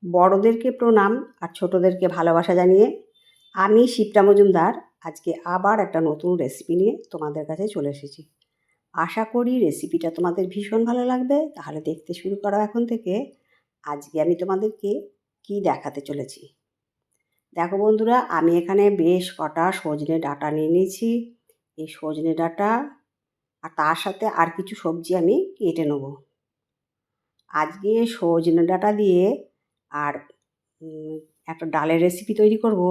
বড়দেরকে প্রণাম আর ছোটদেরকে ভালোবাসা জানিয়ে আমি শিপ্রা মজুমদার আজকে আবার একটা নতুন রেসিপি নিয়ে তোমাদের কাছে চলে এসেছি। আশা করি রেসিপিটা তোমাদের ভীষণ ভালো লাগবে। তাহলে দেখতে শুরু করো এখন থেকে। আজকে আমি তোমাদেরকে কি দেখাতে চলেছি। দেখো বন্ধুরা, আমি এখানে বেশ কটা সজনে ডাঁটা নিয়ে নিয়েছি। এই সজনে ডাঁটা আর তার সাথে আর কিছু সবজি আমি কেটে নেব। আজকে সজনে ডাঁটা দিয়ে আর একটা ডালের রেসিপি তৈরি করব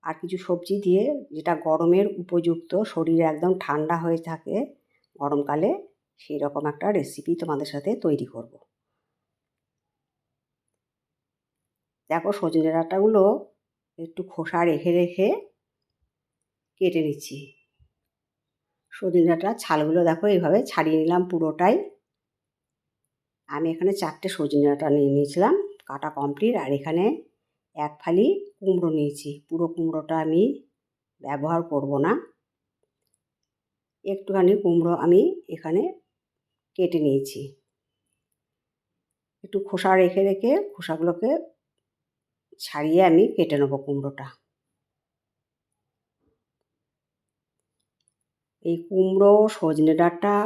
আর কিছু সবজি দিয়ে, যেটা গরমের উপযুক্ত, শরীরে একদম ঠান্ডা হয়ে থাকে গরমকালে, সেই রকম একটা রেসিপি তোমাদের সাথে তৈরি করব। দেখো সজনে ডাঁটাগুলো একটু খোসা রেখে রেখে কেটে নিচ্ছি। সজনে ডাঁটার ছালগুলো দেখো এইভাবে ছাড়িয়ে নিলাম পুরোটাই। আমি এখানে 4টে সজনে ডাঁটা নিয়ে নিয়েছিলাম, কাটা কমপ্লিট। আর এখানে এক ফালি কুমড়ো নিয়েছি। পুরো কুমড়োটা আমি ব্যবহার করব না, একটুখানি কুমড়ো আমি এখানে কেটে নিয়েছি। একটু খোসা রেখে রেখে খোসাগুলোকে ছাড়িয়ে আমি কেটে নেবো কুমড়োটা। এই কুমড়ো, সজনে ডাঁটা,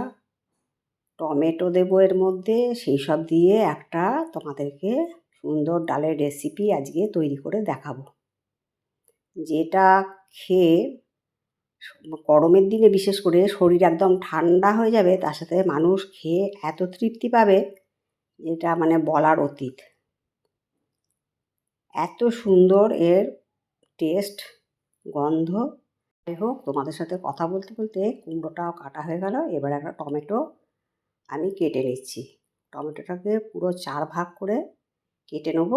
টমেটো দেবো এর মধ্যে, সেই সব দিয়ে একটা তোমাদেরকে সুন্দর ডালের রেসিপি আজকে তৈরি করে দেখাবো, যেটা খেয়ে গরমের দিনে বিশেষ করে শরীর একদম ঠান্ডা হয়ে যাবে। তার সাথে মানুষ খেয়ে এত তৃপ্তি পাবে যেটা মানে বলার অতীত। এত সুন্দর এর টেস্ট, গন্ধ। যাই হোক, তোমাদের সাথে কথা বলতে বলতে কুমড়োটাও কাটা হয়ে গেল। এবার একটা টমেটো আমি কেটে নিচ্ছি। টমেটোটাকে পুরো 4 ভাগ করে কেটে নেব।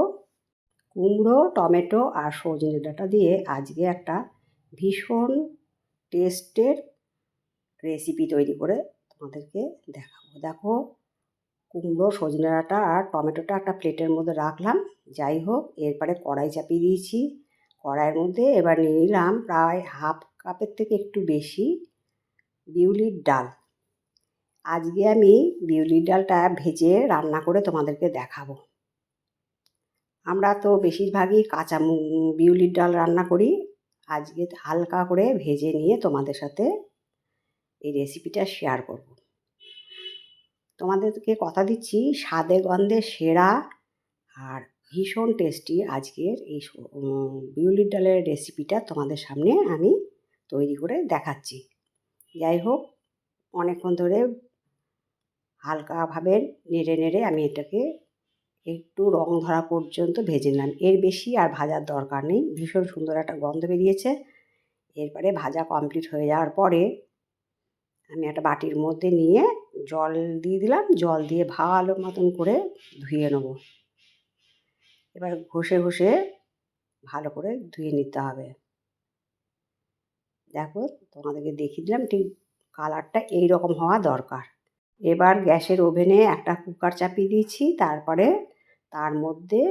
কুমড়ো, টমেটো আর সজনে ডাঁটা দিয়ে আজকে একটা ভীষণ টেস্টের রেসিপি তৈরি করে তোমাদেরকে দেখাবো। দেখো, কুমড়ো, সজনে ডাঁটা আর টমেটোটা একটা প্লেটের মধ্যে রাখলাম। যাই হোক, এরপরে কড়াই চাপিয়ে দিয়েছি। কড়াইয়ের মধ্যে এবার নিয়ে নিলাম প্রায় হাফ কাপের থেকে একটু বেশি বিউলির ডাল। আজকে আমি বিউলির ডালটা ভেজে রান্না করে তোমাদেরকে দেখাবো। আমরা তো বেশিরভাগই কাঁচা বিউলির ডাল রান্না করি। আজকে হালকা করে ভেজে নিয়ে তোমাদের সাথে এই রেসিপিটা শেয়ার করব। তোমাদেরকে কথা দিচ্ছি, স্বাদে গন্ধে সেরা আর ভীষণ টেস্টি আজকের এই বিউলির ডালের রেসিপিটা তোমাদের সামনে আমি তৈরি করে দেখাচ্ছি। যাই হোক, অনেকক্ষণ ধরে হালকাভাবে নেড়ে নেড়ে আমি এটাকে একটু রং ধরা পর্যন্ত ভেজে নিলাম। এর বেশি আর ভাজার দরকার নেই। ভীষণ সুন্দর একটা গন্ধ বেরিয়েছে। এরপরে ভাজা কমপ্লিট হয়ে যাওয়ার পরে আমি একটা বাটির মধ্যে নিয়ে জল দিয়ে দিলাম। জল দিয়ে ভালো মতন করে ধুয়ে নেব। এবার ঘষে ঘষে ভালো করে ধুয়ে নিতে হবে। দেখো, তোমাদেরকে দেখিয়ে দিলাম, ঠিক কালারটা এই রকম হওয়া দরকার। এবার গ্যাসের ওভেনে একটা কুকার চাপিয়ে দিয়েছি। তারপরে তার মধ্যে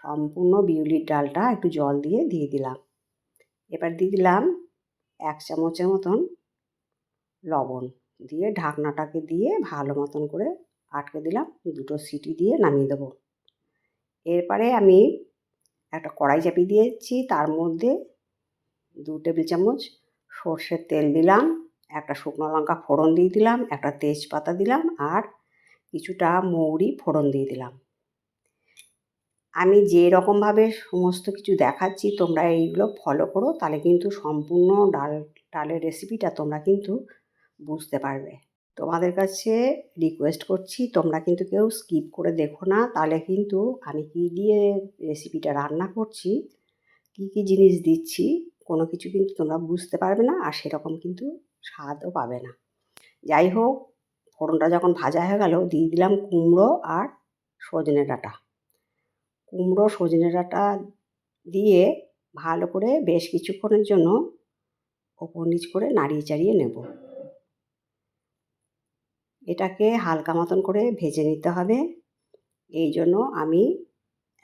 সম্পূর্ণ বিউলির ডালটা একটু জল দিয়ে দিলাম। এবার দিয়ে দিলাম 1 চামচের মতন লবণ, দিয়ে ঢাকনাটাকে দিয়ে ভালো মতন করে আটকে দিলাম। 2টো সিটি দিয়ে নামিয়ে দেবো। এরপরে আমি একটা কড়াই চাপিয়ে দিয়েছি। তার মধ্যে 2 টেবিল চামচ সর্ষের তেল দিলাম, একটা শুকনো লঙ্কা ফোড়ন দিয়ে দিলাম, একটা তেজপাতা দিলাম আর কিছুটা মৌরি ফোড়ন দিয়ে দিলাম। আমি যে রকমভাবে সমস্ত কিছু দেখাচ্ছি তোমরা এইগুলো ফলো করো, তাহলে কিন্তু সম্পূর্ণ ডালের রেসিপিটা তোমরা কিন্তু বুঝতে পারবে। তোমাদের কাছে রিকোয়েস্ট করছি, তোমরা কিন্তু কেউ স্কিপ করে দেখো না, তাহলে কিন্তু আমি কী দিয়ে রেসিপিটা রান্না করছি, কী কী জিনিস দিচ্ছি, কোনো কিছু কিন্তু তোমরা বুঝতে পারবে না আর সেরকম কিন্তু স্বাদও পাবে না। যাই হোক, ফোড়নটা যখন ভাজা হয়ে গেল, দিয়ে দিলাম কুমড়ো আর সজনে ডাঁটা। কুমড়ো, সজনে ডাঁটা দিয়ে ভালো করে বেশ কিছুক্ষণের জন্য ওপর নিচ করে নাড়িয়ে চাড়িয়ে নেব। এটাকে হালকা মতন করে ভেজে নিতে হবে। এই জন্য আমি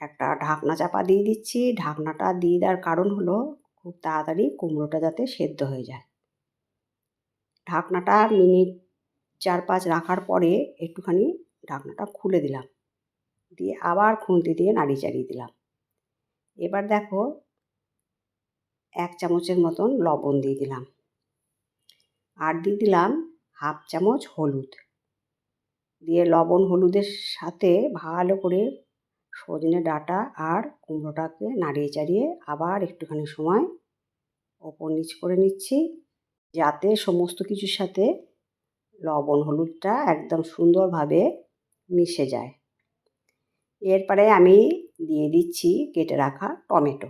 একটা ঢাকনা চাপা দিয়ে দিচ্ছি। ঢাকনাটা দিয়ে দেওয়ার কারণ হলো খুব তাড়াতাড়ি কুমড়োটা যাতে সেদ্ধ হয়ে যায়। ঢাকনাটা মিনিট 4-5 রাখার পরে একটুখানি ঢাকনাটা খুলে দিলাম। দিয়ে আবার খুন্তি দিয়ে নাড়িয়ে চাড়িয়ে দিলাম। এবার দেখো 1 চামচের মতন লবণ দিয়ে দিলাম, আর দিয়ে দিলাম 1/2 চামচ হলুদ। দিয়ে লবণ হলুদের সাথে ভালো করে সজনে ডাঁটা আর কুমড়োটাকে নাড়িয়ে চাড়িয়ে আবার একটুখানি সময় ওপর নিচ করে নিচ্ছি, যাতে সমস্ত কিছুর সাথে লবণ হলুদটা একদম সুন্দরভাবে মিশে যায়। এরপরে আমি দিয়ে দিচ্ছি কেটে রাখা টমেটো।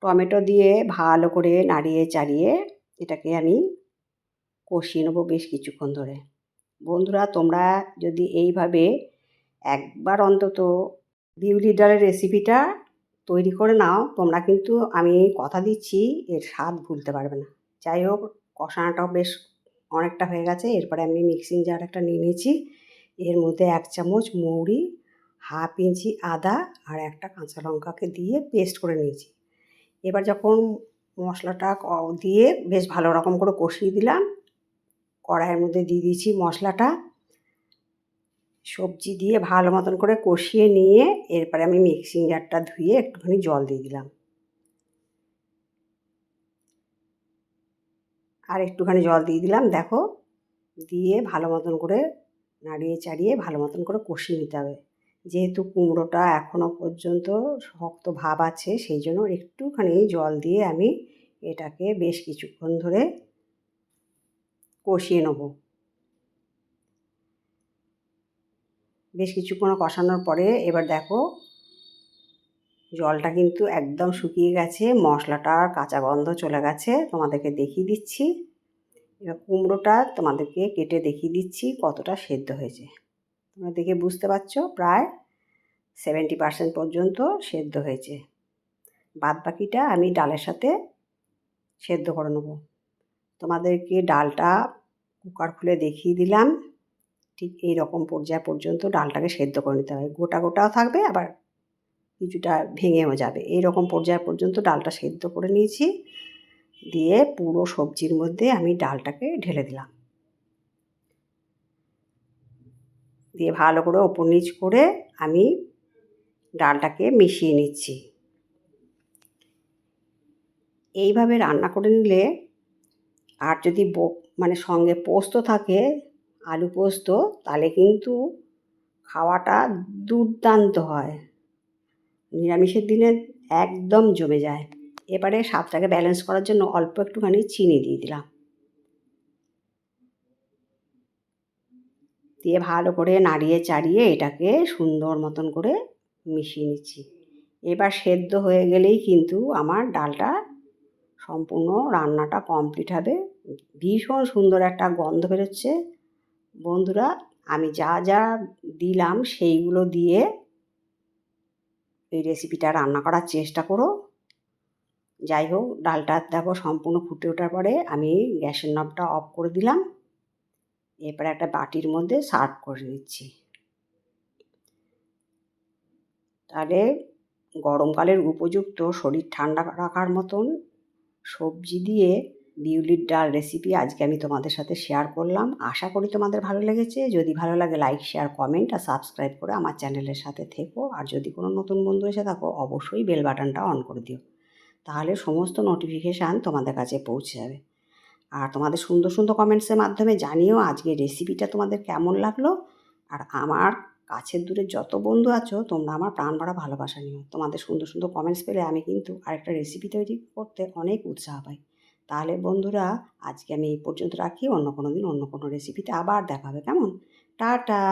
টমেটো দিয়ে ভালো করে নাড়িয়ে চাড়িয়ে এটাকে আমি কষিয়ে নেবো বেশ কিছুক্ষণ ধরে। বন্ধুরা, তোমরা যদি এইভাবে একবার অন্তত বিউলির ডালের রেসিপিটা তৈরি করে নাও, তোমরা কিন্তু আমি কথা দিচ্ছি এর স্বাদ ভুলতে পারবে না। যাই হোক, কষানোটাও বেশ অনেকটা হয়ে গেছে। এরপরে আমি মিক্সিং জার একটা নিয়ে নিয়েছি, এর মধ্যে 1 চামচ মৌরি, 1/2 ইঞ্চি আদা আর একটা কাঁচা লঙ্কাকে দিয়ে পেস্ট করে নিয়েছি। এবার যখন মশলাটা দিয়ে বেশ ভালো রকম করে কষিয়ে দিলাম, কড়াইয়ের মধ্যে দিয়ে দিয়েছি মশলাটা, সবজি দিয়ে ভালো মতন করে কষিয়ে নিয়ে এরপরে আমি মিক্সিং জারটা ধুয়ে একটুখানি জল দিয়ে দিলাম, আর একটুখানি জল দিয়ে দিলাম। দেখো, দিয়ে ভালো মতন করে নাড়িয়ে চাড়িয়ে ভালো মতন করে কষিয়ে নিতে হবে। যেহেতু কুমড়োটা এখনও পর্যন্ত শক্ত ভাব আছে, সেই জন্য একটুখানি জল দিয়ে আমি এটাকে বেশ কিছুক্ষণ ধরে কষিয়ে নেব। বেশ কিছুক্ষণ কষানোর পরে এবার দেখো জলটা কিন্তু একদম শুকিয়ে গেছে, মশলাটার কাঁচা গন্ধ চলে গেছে। তোমাদেরকে দেখিয়ে দিচ্ছি, এবার কুমড়োটা তোমাদেরকে কেটে দেখিয়ে দিচ্ছি কতটা সেদ্ধ হয়েছে। তোমরা দেখে বুঝতে পারছো প্রায় 70% পর্যন্ত সেদ্ধ হয়েছে। বাদবাকিটা আমি ডালের সাথে সেদ্ধ করে নেব। তোমাদেরকে ডালটা কুকার খুলে দেখিয়ে দিলাম। ঠিক এই রকম পর্যায় পর্যন্ত ডালটাকে সেদ্ধ করে নিতে হবে। গোটা গোটাও থাকবে, আবার কিছুটা ভেঙেও যাবে। এই রকম পর্যায় পর্যন্ত ডালটা সেদ্ধ করে নিয়েছি। দিয়ে পুরো সবজির মধ্যে আমি ডালটাকে ঢেলে দিলাম, দিয়ে ভালো করে ওপর নিচ করে আমি ডালটাকে মিশিয়ে নিচ্ছি। এইভাবে রান্না করে নিলে, আর যদি মানে সঙ্গে পোস্ত থাকে, আলু পোস্ত, তাহলে কিন্তু খাওয়াটা দুর্দান্ত হয়। নিরামিষের দিনে একদম জমে যায়। এবারে স্বাদটাকে ব্যালেন্স করার জন্য অল্প একটুখানি চিনি দিয়ে দিলাম, দিয়ে ভালো করে নাড়িয়ে চাড়িয়ে এটাকে সুন্দর মতন করে মিশিয়ে নিচ্ছি। এবার সেদ্ধ হয়ে গেলেই কিন্তু আমার ডালটা সম্পূর্ণ রান্নাটা কমপ্লিট হবে। ভীষণ সুন্দর একটা গন্ধ বেরোচ্ছে। বন্ধুরা, আমি যা যা দিলাম সেইগুলো দিয়ে এই রেসিপিটা রান্না করার চেষ্টা করো। যাই হোক, ডালটা দেখো সম্পূর্ণ ফুটে ওঠার পরে আমি গ্যাসের নবটা অফ করে দিলাম। এরপরে একটা বাটির মধ্যে সার্ভ করে নিচ্ছি। তাহলে গরমকালের উপযুক্ত শরীর ঠান্ডা রাখার মতন সবজি দিয়ে বিউলির ডাল রেসিপি আজকে আমি তোমাদের সাথে শেয়ার করলাম। আশা করি তোমাদের ভালো লেগেছে। যদি ভালো লাগে লাইক, শেয়ার, কমেন্ট আর সাবস্ক্রাইব করে আমার চ্যানেলের সাথে থেকো। আর যদি কোনো নতুন বন্ধু এসে থাকো, অবশ্যই বেল বাটনটা অন করে দিও, তাহলে সমস্ত নোটিফিকেশান তোমাদের কাছে পৌঁছে যাবে। আর তোমাদের সুন্দর সুন্দর কমেন্টসের মাধ্যমে জানিও আজকের রেসিপিটা তোমাদের কেমন লাগলো। আর আমার কাছের দূরের যত বন্ধু আছো, তোমরা আমার প্রাণ ভরা ভালোবাসা নিও। তোমাদের সুন্দর সুন্দর কমেন্টস পেলে আমি কিন্তু আরেকটা রেসিপি তৈরি করতে অনেক উৎসাহ পাই। তাহলে বন্ধুরা, আজকে আমি এই পর্যন্ত রাখি। অন্য কোনো দিন অন্য কোনো রেসিপিতে আবার দেখা হবে, কেমন? টাটা।